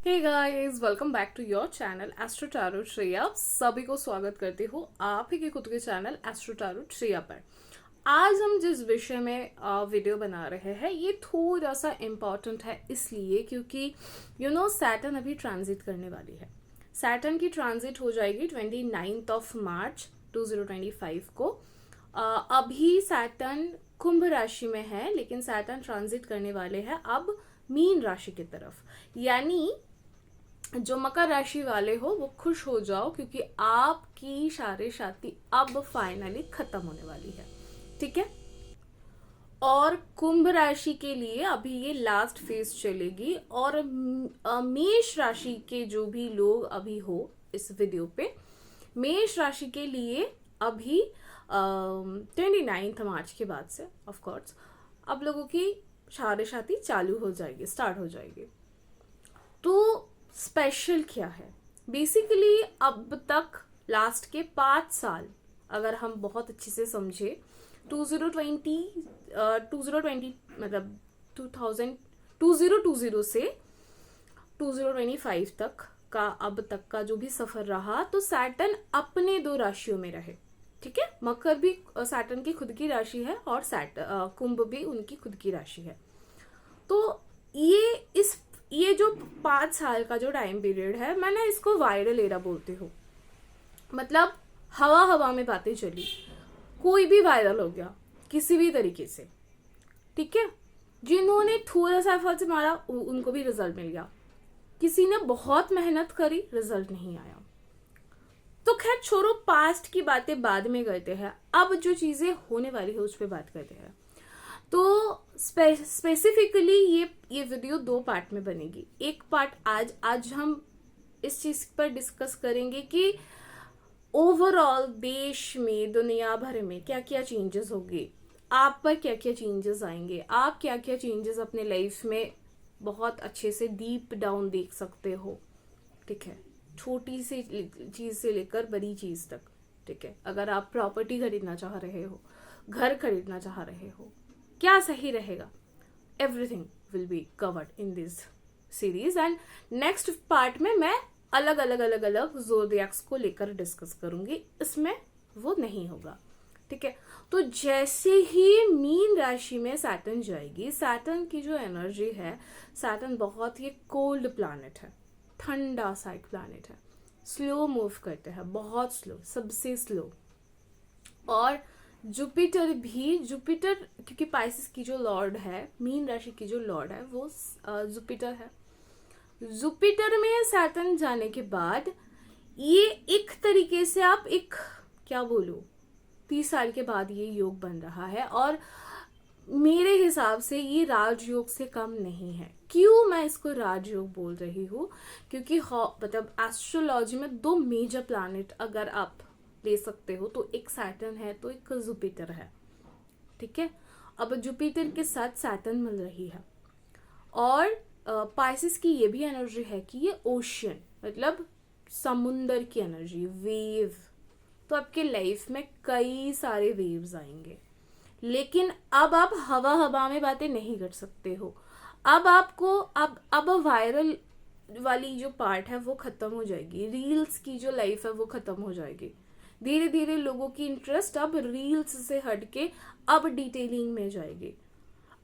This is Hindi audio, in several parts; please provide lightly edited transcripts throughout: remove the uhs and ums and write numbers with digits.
Hey guys, welcome back to your channel Astro Tarot Shreya. सभी को स्वागत करती हूँ आप ही के खुद के चैनल एस्ट्रो टैरो श्रेया पर। आज हम जिस विषय में वीडियो बना रहे हैं ये थोड़ा सा इम्पॉर्टेंट है, इसलिए क्योंकि सैटर्न अभी ट्रांजिट करने वाली है। सैटर्न की ट्रांजिट हो जाएगी 29 ऑफ मार्च 2025 को। अभी सैटर्न कुंभ राशि में है, लेकिन सैटर्न ट्रांजिट करने वाले हैं अब मीन राशि की तरफ। यानी जो मकर राशि वाले हो वो खुश हो जाओ, क्योंकि आपकी सारे शादी अब फाइनली खत्म होने वाली है। ठीक है। और कुंभ राशि के लिए अभी ये लास्ट फेज चलेगी, और मेष राशि के जो भी लोग अभी हो इस वीडियो पे, मेष राशि के लिए अभी 29 मार्च के बाद से ऑफ कोर्स अब लोगों की सारे शादी चालू हो जाएगी, स्टार्ट हो जाएगी। तो स्पेशल क्या है? बेसिकली अब तक लास्ट के 5 साल अगर हम बहुत अच्छे से समझे, 2020 मतलब 2020 से 2025 तक का अब तक का जो भी सफर रहा, तो सैटर्न अपने 2 राशियों में रहे। ठीक है। मकर भी सैटर्न की खुद की राशि है और कुंभ भी उनकी खुद की राशि है। तो ये जो 5 साल का जो टाइम पीरियड है, मैंने इसको वायरल एरा बोलती हूँ। मतलब हवा हवा में बातें चली, कोई भी वायरल हो गया किसी भी तरीके से। ठीक है। जिन्होंने थोड़ा सा एफर्ट से मारा उनको भी रिजल्ट मिल गया, किसी ने बहुत मेहनत करी रिजल्ट नहीं आया। तो खैर छोड़ो, पास्ट की बातें बाद में करते हैं, अब जो चीजें होने वाली है उस पर बात करते हैं। तो स्पेसिफिकली ये वीडियो 2 पार्ट में बनेगी। एक पार्ट आज हम इस चीज पर डिस्कस करेंगे कि ओवरऑल देश में, दुनिया भर में क्या क्या चेंजेस होंगे, आप पर क्या क्या चेंजेस आएंगे, आप क्या क्या चेंजेस अपने लाइफ में बहुत अच्छे से डीप डाउन देख सकते हो। ठीक है। छोटी सी चीज से लेकर बड़ी चीज तक। ठीक है। अगर आप प्रॉपर्टी खरीदना चाह रहे हो, घर खरीदना चाह रहे हो, क्या सही रहेगा, everything will be covered in this series. And next part में मैं अलग अलग ज़ोडिएक्स को लेकर डिस्कस करूंगी, इसमें वो नहीं होगा। ठीक है। तो जैसे ही मीन राशि में सैटर्न जाएगी, सैटर्न की जो एनर्जी है, सैटर्न बहुत ही कोल्ड प्लैनेट है, ठंडा सा एक प्लैनेट है, स्लो मूव करते हैं, बहुत स्लो, सबसे स्लो। और जुपिटर क्योंकि पाइसेस की जो लॉर्ड है, मीन राशि की जो लॉर्ड है वो जुपिटर है। जुपिटर में सैटर्न जाने के बाद ये एक तरीके से आप एक क्या बोलूं, 30 साल के बाद ये योग बन रहा है, और मेरे हिसाब से ये राजयोग से कम नहीं है। क्यों मैं इसको राजयोग बोल रही हूँ? क्योंकि मतलब एस्ट्रोलॉजी में 2 मेजर प्लैनेट अगर आप ले सकते हो, तो एक सैटर्न है तो एक जुपिटर है। ठीक है। अब जुपिटर के साथ सैटर्न मिल रही है, और पाइसेस की ये भी एनर्जी है कि ये ओशियन मतलब समुंदर की एनर्जी, वेव। तो आपके लाइफ में कई सारे वेव्स आएंगे, लेकिन अब आप हवा हवा में बातें नहीं कर सकते हो। अब आपको अब वायरल वाली जो पार्ट है वो खत्म हो जाएगी, रील्स की जो लाइफ है वो खत्म हो जाएगी। धीरे धीरे लोगों की इंटरेस्ट अब रील्स से हटके अब डिटेलिंग में जाएगी।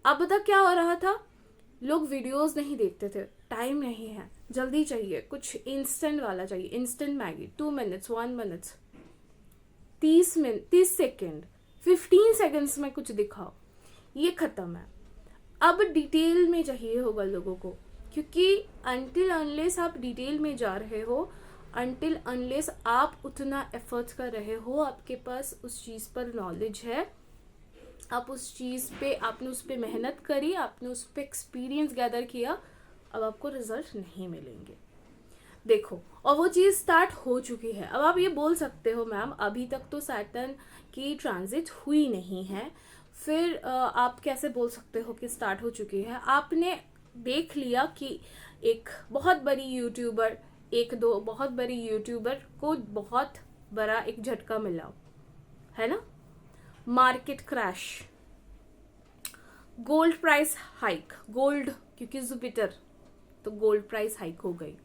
अब तक क्या हो रहा था, लोग वीडियोस नहीं देखते थे, टाइम नहीं है, जल्दी चाहिए, कुछ इंस्टेंट वाला चाहिए, instant Maggi, 2 minutes, 1 minute, 30 second, 15 seconds में कुछ दिखाओ, ये खत्म है। अब डिटेल में चाहिए होगा लोगों को, क्योंकि अनटिल अनलेस आप डिटेल में जा रहे हो, अनटिल अनलेस आप उतना एफर्ट कर रहे हो, आपके पास उस चीज पर नॉलेज है, आप उस चीज पे, आपने उस पे मेहनत करी, आपने उस पे एक्सपीरियंस गैदर किया, अब आपको रिजल्ट नहीं मिलेंगे। देखो, और वो चीज स्टार्ट हो चुकी है। अब आप ये बोल सकते हो मैम अभी तक तो सैटर्न की ट्रांजिट हुई नहीं है, फिर आप कैसे बोल सकते हो कि स्टार्ट हो चुकी है? आपने देख लिया कि एक बहुत बड़ी यूट्यूबर, 1-2 बहुत बड़ी यूट्यूबर को बहुत बड़ा एक झटका मिला है ना, market crash, gold price hike, gold क्योंकि जुपिटर तो गोल्ड प्राइस हाइक हो गई,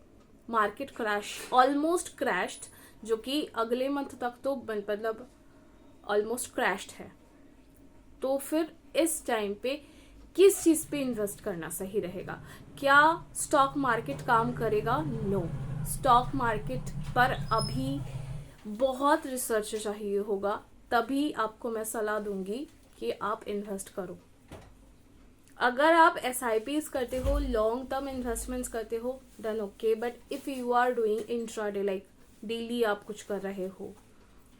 मार्केट क्रैश, ऑलमोस्ट क्रैश्ड, जो कि अगले मंथ तक तो मतलब ऑलमोस्ट क्रैश्ड है। तो फिर इस टाइम पे किस चीज पे इन्वेस्ट करना सही रहेगा? क्या स्टॉक मार्केट काम करेगा? नो, स्टॉक मार्केट पर अभी बहुत रिसर्च चाहिए होगा, तभी आपको मैं सलाह दूंगी कि आप इन्वेस्ट करो। अगर आप SIPs करते हो, लॉन्ग टर्म इन्वेस्टमेंट्स करते हो, then okay, but if you are doing intraday, like daily आप कुछ कर रहे हो,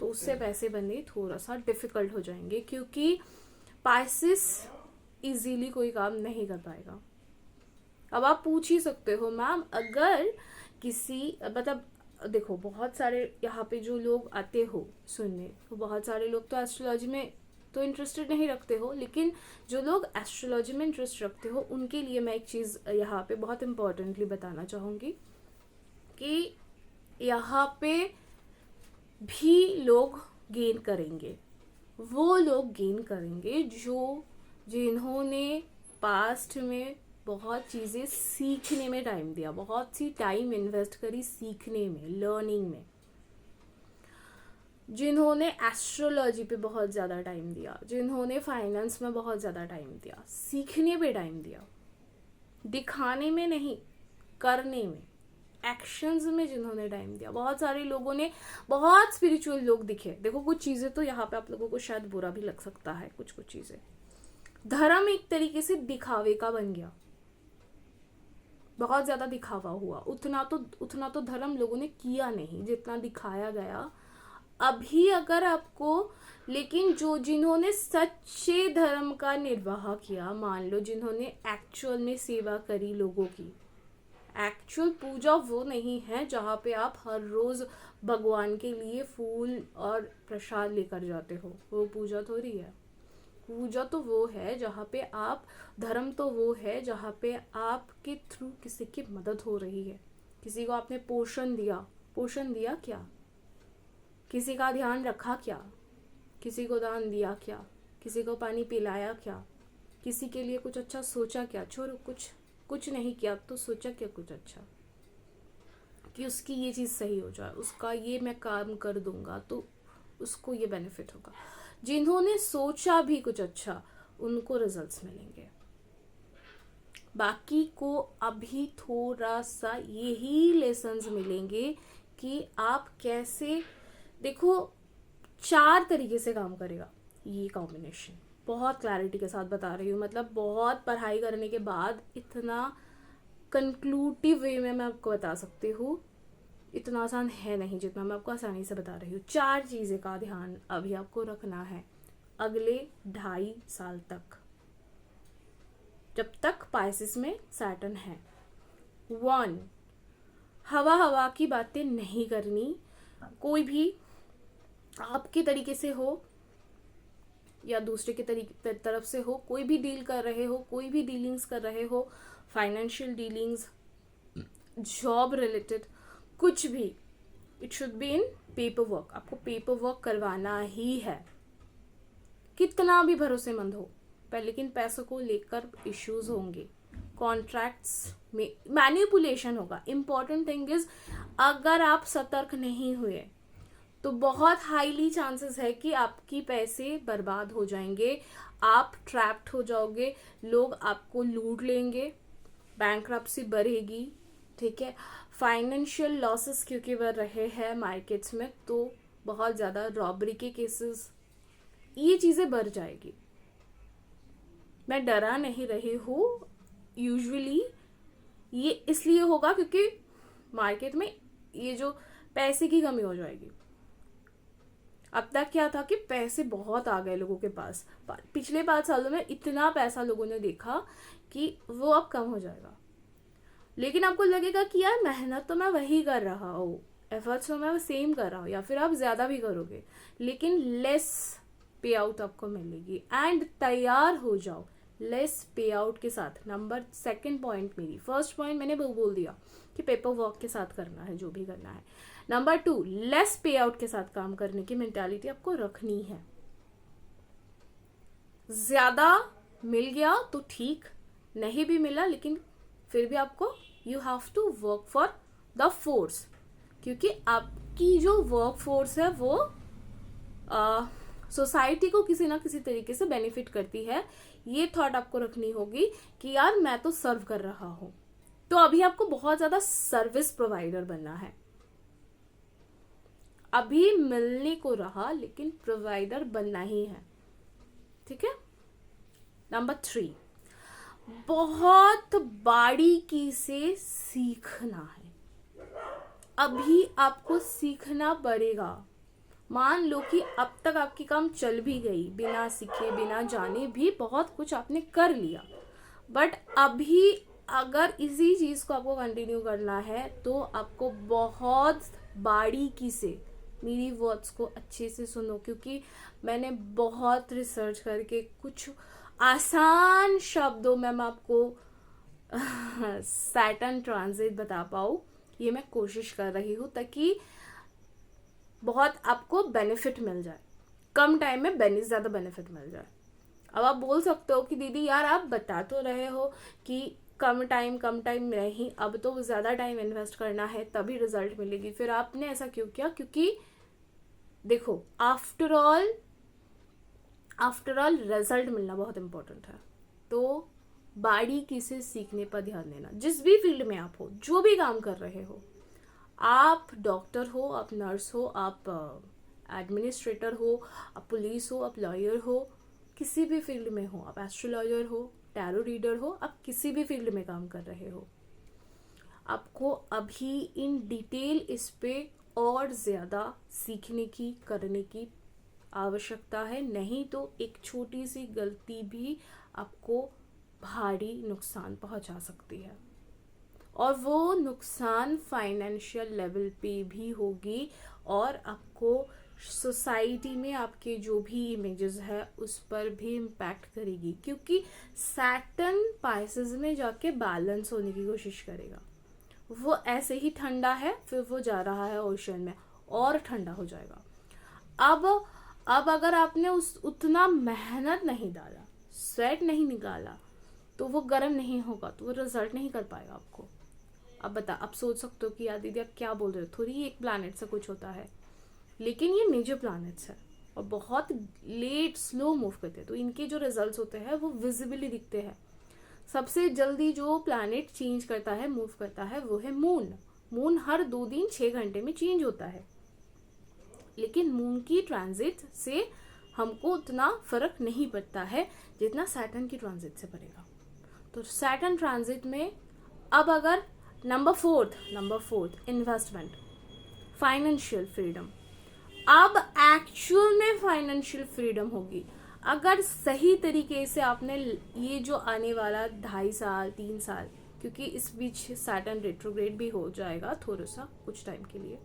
तो उससे पैसे बनने थोड़ा सा डिफिकल्ट हो जाएंगे, क्योंकि पाइसिस इजीली कोई काम नहीं कर पाएगा। अब आप पूछ ही सकते हो मैम, अगर किसी मतलब देखो बहुत सारे यहाँ पे जो लोग आते हो सुनने, तो बहुत सारे लोग तो एस्ट्रोलॉजी में तो इंटरेस्टेड नहीं रखते हो, लेकिन जो लोग एस्ट्रोलॉजी में इंटरेस्ट रखते हो उनके लिए मैं एक चीज़ यहाँ पे बहुत इम्पोर्टेंटली बताना चाहूँगी कि यहाँ पे भी लोग गेन करेंगे, वो लोग गेन करेंगे जिन्होंने पास्ट में बहुत चीज़ें सीखने में टाइम दिया, बहुत सी टाइम इन्वेस्ट करी सीखने में, लर्निंग में, जिन्होंने एस्ट्रोलॉजी पे बहुत ज़्यादा टाइम दिया, जिन्होंने फाइनेंस में बहुत ज़्यादा टाइम दिया, सीखने पे टाइम दिया, दिखाने में नहीं, करने में, एक्शंस में जिन्होंने टाइम दिया। बहुत सारे लोगों ने, बहुत स्पिरिचुअल लोग दिखे। देखो कुछ चीज़ें तो यहाँ पे आप लोगों को शायद बुरा भी लग सकता है, कुछ चीज़ें, धर्म एक तरीके से दिखावे का बन गया, बहुत ज्यादा दिखावा हुआ, उतना तो धर्म लोगों ने किया नहीं जितना दिखाया गया। अभी अगर आपको, लेकिन जिन्होंने सच्चे धर्म का निर्वाह किया, मान लो जिन्होंने एक्चुअल में सेवा करी लोगों की, एक्चुअल पूजा वो नहीं है जहाँ पे आप हर रोज भगवान के लिए फूल और प्रसाद लेकर जाते हो, वो पूजा थोड़ी है। पूजा तो वो है जहाँ पे आप, धर्म तो वो है जहाँ पे आपके थ्रू किसी की मदद हो रही है, किसी को आपने पोषण दिया क्या, किसी का ध्यान रखा क्या, किसी को दान दिया क्या, किसी को पानी पिलाया क्या, किसी के लिए कुछ अच्छा सोचा क्या, छोड़ो कुछ नहीं किया तो सोचा क्या कुछ अच्छा, कि उसकी ये चीज़ सही हो जाए, उसका ये मैं काम कर दूंगा तो उसको ये बेनिफिट होगा। जिन्होंने सोचा भी कुछ अच्छा, उनको रिजल्ट्स मिलेंगे। बाकी को अभी थोड़ा सा यही लेसन्स मिलेंगे कि आप कैसे, देखो 4 तरीके से काम करेगा ये कॉम्बिनेशन, बहुत क्लैरिटी के साथ बता रही हूँ, मतलब बहुत पढ़ाई करने के बाद इतना कंक्लूटिव वे में मैं आपको बता सकती हूँ, इतना आसान है नहीं जितना मैं आपको आसानी से बता रही हूँ। 4 चीज़ें का ध्यान अभी आपको रखना है अगले 2.5 साल तक, जब तक पाइसिस में सैटर्न है। 1, हवा की बातें नहीं करनी, कोई भी आपके तरीके से हो या दूसरे के तरफ से हो, कोई भी डील कर रहे हो, कोई भी डीलिंग्स कर रहे हो, फाइनेंशियल डीलिंग्स, जॉब रिलेटेड, कुछ भी, it should be in paper work. आपको पेपर वर्क करवाना ही है, कितना भी भरोसेमंद हो पर, लेकिन पैसों को लेकर इश्यूज होंगे, कॉन्ट्रैक्ट्स में मैनिपुलेशन होगा। इंपॉर्टेंट थिंग इज, अगर आप सतर्क नहीं हुए तो बहुत हाईली चांसेस है कि आपकी पैसे बर्बाद हो जाएंगे, आप ट्रैप्ड हो जाओगे, लोग आपको लूट लेंगे, बैंकरप्सी बढ़ेगी, ठीक है, फाइनेंशियल लॉसेस क्योंकि बढ़ रहे हैं मार्केट्स में, तो बहुत ज़्यादा रॉबरी के केसेस, ये चीज़ें बढ़ जाएगी। मैं डरा नहीं रही हूँ, यूजुअली ये इसलिए होगा क्योंकि मार्केट में ये जो पैसे की कमी हो जाएगी। अब तक क्या था कि पैसे बहुत आ गए लोगों के पास, पिछले 5 सालों में इतना पैसा लोगों ने देखा कि वो अब कम हो जाएगा, लेकिन आपको लगेगा कि यार मेहनत तो मैं वही कर रहा हूँ, एफर्ट्स तो मैं सेम कर रहा हूँ, या फिर आप ज़्यादा भी करोगे लेकिन लेस पे आउट आपको मिलेगी। एंड तैयार हो जाओ लेस पे आउट के साथ। नंबर 2 पॉइंट, मेरी फर्स्ट पॉइंट मैंने बोल दिया कि पेपर वर्क के साथ करना है जो भी करना है। नंबर 2, लेस पे आउट के साथ काम करने की मेंटालिटी आपको रखनी है। ज्यादा मिल गया तो ठीक, नहीं भी मिला लेकिन फिर भी आपको you have to work for the force, क्योंकि आपकी जो वर्क फोर्स है वो सोसाइटी को किसी ना किसी तरीके से बेनिफिट करती है। ये थॉट आपको रखनी होगी कि यार मैं तो सर्व कर रहा हूं। तो अभी आपको बहुत ज्यादा सर्विस प्रोवाइडर बनना है, अभी मिलने को रहा लेकिन प्रोवाइडर बनना ही है, ठीक है। नंबर 3, बहुत बारीकी से सीखना है। अभी आपको सीखना पड़ेगा। मान लो कि अब तक आपकी काम चल भी गई, बिना सीखे बिना जाने भी बहुत कुछ आपने कर लिया, बट अभी अगर इसी चीज को आपको कंटिन्यू करना है तो आपको बहुत बारीकी से, मेरी वर्ड्स को अच्छे से सुनो, क्योंकि मैंने बहुत रिसर्च करके कुछ आसान शब्दों में मैं आपको सैटर्न ट्रांजिट बता पाऊँ, ये मैं कोशिश कर रही हूँ ताकि बहुत आपको बेनिफिट मिल जाए, कम टाइम में ज़्यादा बेनिफिट मिल जाए। अब आप बोल सकते हो कि दीदी यार आप बता तो रहे हो कि कम टाइम नहीं, अब तो ज़्यादा टाइम इन्वेस्ट करना है तभी रिजल्ट मिलेगी, फिर आपने ऐसा क्यों किया? क्योंकि देखो आफ्टर ऑल रिजल्ट मिलना बहुत इम्पोर्टेंट है। तो बारीकी से सीखने पर ध्यान देना। जिस भी फील्ड में आप हो, जो भी काम कर रहे हो, आप डॉक्टर हो, आप नर्स हो, आप एडमिनिस्ट्रेटर हो, आप पुलिस हो, आप लॉयर हो, किसी भी फील्ड में हो, आप एस्ट्रोलॉजर हो, टैरो रीडर हो, आप किसी भी फील्ड में काम कर रहे हो, आपको अभी इन डिटेल इस पे और ज़्यादा सीखने की, करने की आवश्यकता है। नहीं तो एक छोटी सी गलती भी आपको भारी नुकसान पहुंचा सकती है, और वो नुकसान फाइनेंशियल लेवल पे भी होगी, और आपको सोसाइटी में आपके जो भी इमेजेस है उस पर भी इम्पैक्ट करेगी, क्योंकि सैटर्न पाइसेस में जाके बैलेंस होने की कोशिश करेगा। वो ऐसे ही ठंडा है, फिर वो जा रहा है ओशन में और ठंडा हो जाएगा। अब अगर आपने उतना मेहनत नहीं डाला, स्वेट नहीं निकाला, तो वो गर्म नहीं होगा, तो वो रिजल्ट नहीं कर पाएगा आपको। अब आप सोच सकते हो कि यार दीदी आप क्या बोल रहे हो, थोड़ी एक प्लैनेट से कुछ होता है, लेकिन ये मेजर प्लैनेट्स है और बहुत लेट स्लो मूव करते हैं, तो इनके जो रिजल्ट्स होते हैं वो विजिबली दिखते हैं। सबसे जल्दी जो प्लैनेट चेंज करता है, मूव करता है, वो है मून हर 2 दिन 6 घंटे में चेंज होता है, लेकिन मून की ट्रांजिट से हमको उतना फर्क नहीं पड़ता है जितना सैटर्न की ट्रांजिट से पड़ेगा। तो सैटर्न ट्रांजिट में अब अगर number fourth investment, financial freedom. अब एक्चुअल में फाइनेंशियल फ्रीडम होगी अगर सही तरीके से आपने ये जो आने वाला 2.5 साल 3 साल, क्योंकि इस बीच सैटर्न रेट्रोग्रेड भी हो जाएगा थोड़ा सा कुछ टाइम के लिए,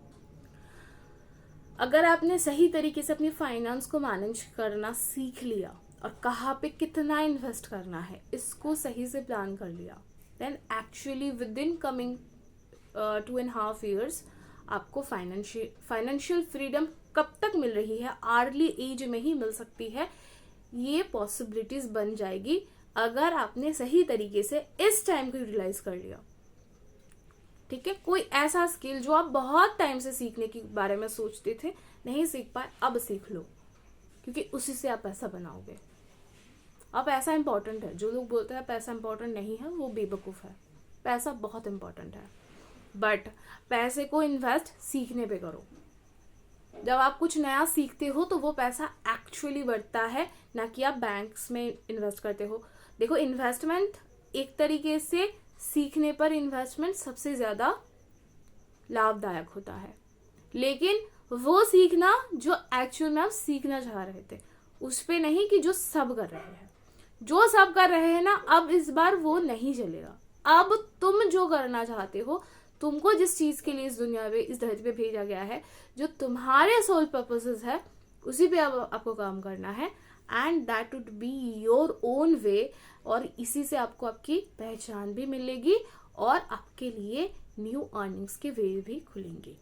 अगर आपने सही तरीके से अपनी फाइनेंस को मैनेज करना सीख लिया और कहाँ पे कितना इन्वेस्ट करना है इसको सही से प्लान कर लिया, then actually within coming 2.5 years आपको फाइनेंशियल फ्रीडम कब तक मिल रही है, अर्ली एज में ही मिल सकती है। ये पॉसिबिलिटीज बन जाएगी अगर आपने सही तरीके से इस टाइम को यूटिलाइज कर लिया, ठीक है। कोई ऐसा स्किल जो आप बहुत टाइम से सीखने के बारे में सोचते थे, नहीं सीख पाए, अब सीख लो, क्योंकि उसी से आप पैसा बनाओगे। अब पैसा इंपॉर्टेंट है, जो लोग बोलते हैं पैसा इंपॉर्टेंट नहीं है वो बेवकूफ़ है। पैसा बहुत इंपॉर्टेंट है, बट पैसे को इन्वेस्ट सीखने पे करो। जब आप कुछ नया सीखते हो तो वो पैसा एक्चुअली बढ़ता है, ना कि आप बैंक्स में इन्वेस्ट करते हो। देखो इन्वेस्टमेंट एक तरीके से सीखने पर इन्वेस्टमेंट सबसे ज़्यादा लाभदायक होता है, लेकिन वो सीखना जो एक्चुअल में आप सीखना चाह रहे थे उस पे नहीं कि जो सब कर रहे हैं। जो सब कर रहे हैं ना, अब इस बार वो नहीं चलेगा। अब तुम जो करना चाहते हो, तुमको जिस चीज के लिए इस दुनिया पे, इस धरती पे भेजा गया है, जो तुम्हारे सोल पर्पसेस है, उसी पे अब आपको काम करना है, and that would be your own way. और इसी से आपको आपकी पहचान भी मिलेगी और आपके लिए न्यू अर्निंग्स के वे भी खुलेंगे।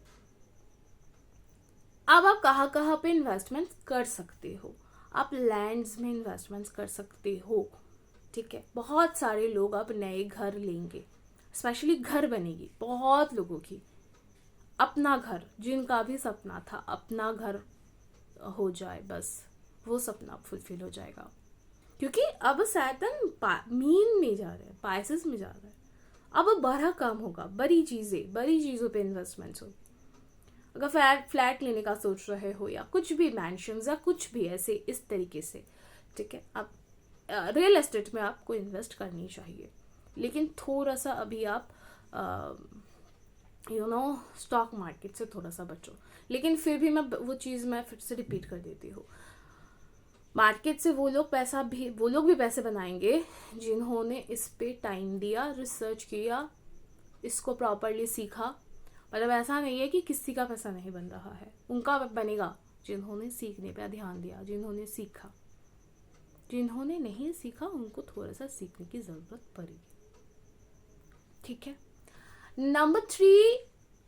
अब आप कहाँ कहाँ पे इन्वेस्टमेंट कर सकते हो? आप लैंड्स में इन्वेस्टमेंट्स कर सकते हो, ठीक है। बहुत सारे लोग अब नए घर लेंगे, स्पेशली घर बनेगी बहुत लोगों की, अपना घर, जिनका भी सपना था अपना घर हो जाए, बस वो सपना फुलफिल हो जाएगा। क्योंकि अब सैटर्न मीन में जा रहा है, पाइसेस में जा रहा है। अब बड़ा काम होगा, बड़ी चीज़ों पे इन्वेस्टमेंट्स हो। अगर फ्लैट लेने का सोच रहे हो या कुछ भी मैंशंस या कुछ भी ऐसे इस तरीके से, ठीक है, अब रियल एस्टेट में आपको इन्वेस्ट करनी चाहिए, लेकिन थोड़ा सा अभी आप स्टॉक मार्केट से थोड़ा सा बचो। लेकिन फिर भी वो चीज़ मैं फिर से रिपीट कर देती हूँ, मार्केट से वो लोग भी पैसे बनाएंगे जिन्होंने इस पे टाइम दिया, रिसर्च किया, इसको प्रॉपरली सीखा। मतलब ऐसा नहीं है कि किसी का पैसा नहीं बन रहा है, उनका बनेगा जिन्होंने सीखने पे ध्यान दिया, जिन्होंने सीखा। जिन्होंने नहीं सीखा उनको थोड़ा सा सीखने की जरूरत पड़ेगी, ठीक है। नंबर 3,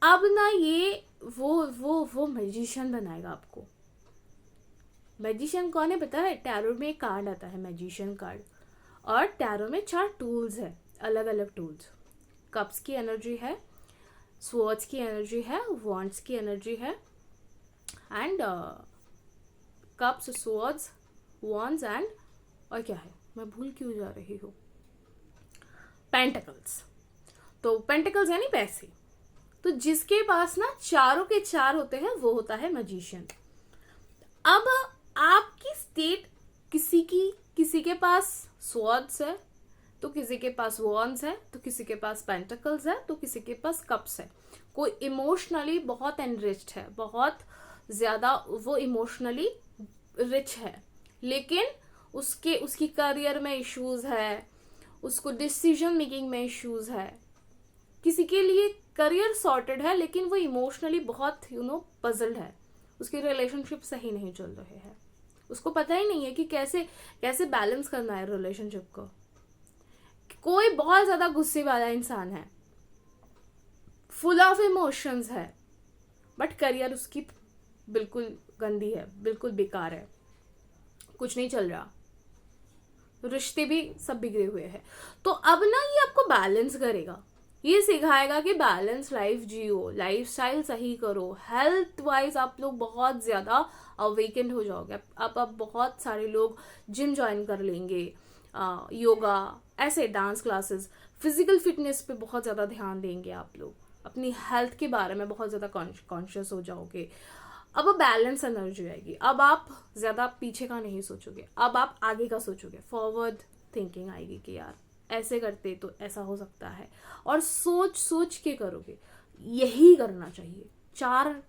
अब ना ये वो मैजिशियन बनाएगा आपको। मैजिशियन कौन है पता है? टैरो में एक कार्ड आता है मैजिशियन कार्ड, और टैरो में 4 टूल्स है, अलग अलग टूल्स। कप्स की एनर्जी है, स्वॉर्ड्स की एनर्जी है, वॉन्ड्स की एनर्जी है, and cups, swords, wands and और क्या है, मैं भूल क्यों जा रही हूँ, पेंटिकल्स। तो पेंटिकल्स यानी पैसे। तो जिसके पास ना चारों के 4 होते हैं वो होता है मैजिशियन। अब आपकी स्टेट, किसी के पास स्वॉर्ड्स है, तो किसी के पास वॉन्ड्स है, तो किसी के पास पेंटिकल्स है, तो किसी के पास कप्स है। कोई इमोशनली बहुत एनरिच्ड है, बहुत ज्यादा वो इमोशनली रिच है, लेकिन उसकी करियर में इश्यूज है, उसको डिसीजन मेकिंग में इश्यूज है। किसी के लिए करियर सॉर्टेड है लेकिन वो इमोशनली बहुत पजल्ड है, उसके रिलेशनशिप सही नहीं चल रहे हैं, उसको पता ही नहीं है कि कैसे बैलेंस करना है रिलेशनशिप को। कोई बहुत ज्यादा गुस्से वाला इंसान है, फुल ऑफ इमोशंस है, बट करियर उसकी बिल्कुल गंदी है, बिल्कुल बेकार है, कुछ नहीं चल रहा, रिश्ते भी सब बिगड़े हुए हैं। तो अब ना ये आपको बैलेंस करेगा, ये सिखाएगा कि बैलेंस लाइफ जियो, लाइफस्टाइल सही करो, हेल्थ वाइज आप लोग बहुत ज्यादा अवेकेंड हो जाओगे। अब बहुत सारे लोग जिम ज्वाइन कर लेंगे, योगा, ऐसे डांस क्लासेस, फिजिकल फिटनेस पे बहुत ज्यादा ध्यान देंगे आप लोग, अपनी हेल्थ के बारे में बहुत ज्यादा कॉन्शियस हो जाओगे। अब बैलेंस एनर्जी आएगी, अब आप ज्यादा पीछे का नहीं सोचोगे, अब आप आगे का सोचोगे, फॉरवर्ड थिंकिंग आएगी कि यार ऐसे करते तो ऐसा हो सकता है, और सोच के करोगे। यही करना चाहिए।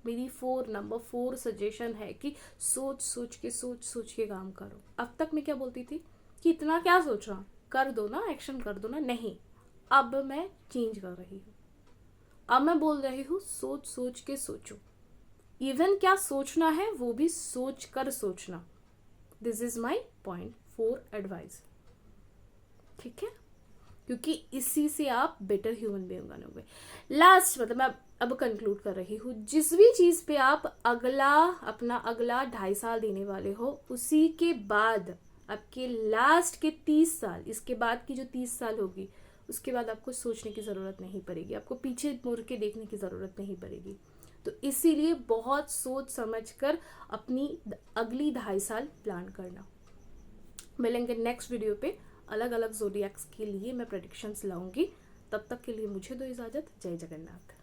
मेरी नंबर 4 सजेशन है कि सोच के काम करो। अब तक मैं क्या बोलती थी कि इतना क्या सोच रहा, कर दो ना, एक्शन कर दो ना, नहीं, अब मैं चेंज कर रही हूँ। अब मैं बोल रही हूँ सोच के सोचो, इवन क्या सोचना है वो भी सोच कर सोचना। This is my point 4 advice, ठीक है, क्योंकि इसी से आप बेटर ह्यूमन बीइंग बनोगे। लास्ट मतलब मैं अब कंक्लूड कर रही हूँ, जिस भी चीज पे आप अपना अगला 2.5 साल देने वाले हो, उसी के बाद आपके लास्ट के 30 साल, इसके बाद की जो 30 साल होगी, उसके बाद आपको सोचने की जरूरत नहीं पड़ेगी, आपको पीछे मुड़ के देखने की जरूरत नहीं पड़ेगी। तो इसीलिए बहुत सोच समझ कर अपनी अगली 2.5 साल प्लान करना। मिलेंगे नेक्स्ट वीडियो पे, अलग अलग ज़ोडिएक्स के लिए मैं प्रेडिक्शंस लाऊंगी। तब तक के लिए मुझे दो इजाज़त। जय जगन्नाथ।